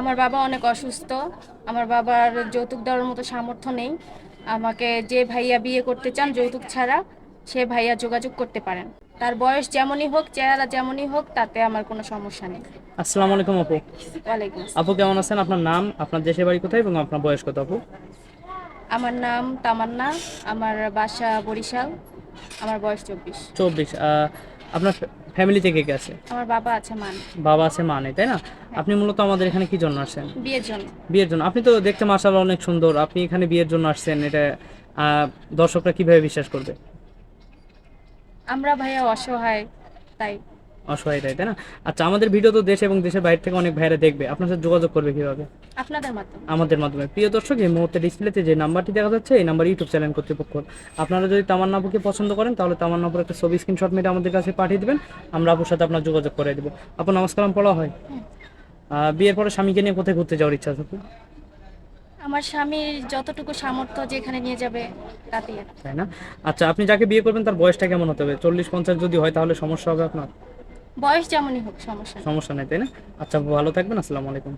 আমার বাবা অনেক অসুস্থ। আমার বাবার যৌতুক দেওয়ার মতো সামর্থ্য নেই। আমাকে যে ভাইয়া বিয়ে করতে চান যৌতুক ছাড়া, সে ভাইয়া যোগাযোগ করতে পারেন। তার বয়স যেমনই হোক, চেহারা যেমনই হোক, তাতে আমার কোনো সমস্যা নেই। আসসালামু আলাইকুম আপু। ওয়ালাইকুম আপু আসসালাম। কেমন আছেন? আপনার নাম, আপনার দেশের বাড়ি কোথায় এবং আপনার বয়স কত আপু? আমার নাম তামান্না। আমার বাসা বরিশাল। আমার বয়স 24। 24। আপনার ফ্যামিলিতে কে কে আছে? আমার বাবা আছে, মা নেই। বাবা আছে, মা নেই, তাই না? হ্যাঁ, আপনি মূলত আমাদের এখানে কি জন্য আসছেন? বিয়ের জন্য। বিয়ের জন্য? আপনি তো দেখতে মাশাআল্লাহ অনেক সুন্দর, আপনি এখানে বিয়ের জন্য আসছেন, এটা দর্শকরা কিভাবে বিশ্বাস করবে? আমরা ভাইয়া অসহায়, তাই। অসহায়, তাই না? আচ্ছা, আমাদের ভিডিও তো দেশ এবং দেশের বাইরে থেকে অনেক ভাইরা দেখবে, আপনার সাথে যোগাযোগ করবে কিভাবে? আপনাদের মাধ্যমে। আমাদের মাধ্যমে। প্রিয় দর্শক, এই মুহূর্তে ডিসপ্লেতে যে নাম্বারটি দেখা যাচ্ছে, এই নাম্বার ইউটিউব চ্যানেল কর্তৃপক্ষ। আপনারা যদি তামান্না আপুকে পছন্দ করেন, তাহলে তামান্না আপুর একটা ছবি স্ক্রিনশট মেরে আমাদের কাছে পাঠিয়ে দিবেন। আমরা আপুর সাথে আপনার যোগাযোগ করে দেবো। আপু নামাজ কালাম পড়া হয়? বিয়ের পরে স্বামীকে নিয়ে কোথায় ঘুরতে যাওয়ার ইচ্ছা আছে আপু? আমার স্বামীর যতটুকু সামর্থ্য যেখানে নিয়ে যাবে, তাতেই আর কি। তাই না? আচ্ছা, আপনি যাকে বিয়ে করবেন তার বয়সটা কেমন হতে হবে? 40-50 যদি হয় তাহলে সমস্যা হবে আপনার? বয়স যেমনই হোক, সমস্যা নেই। সমস্যা নেই, তাই না? আচ্ছা আপু, ভালো থাকবেন। আসসালামু আলাইকুম।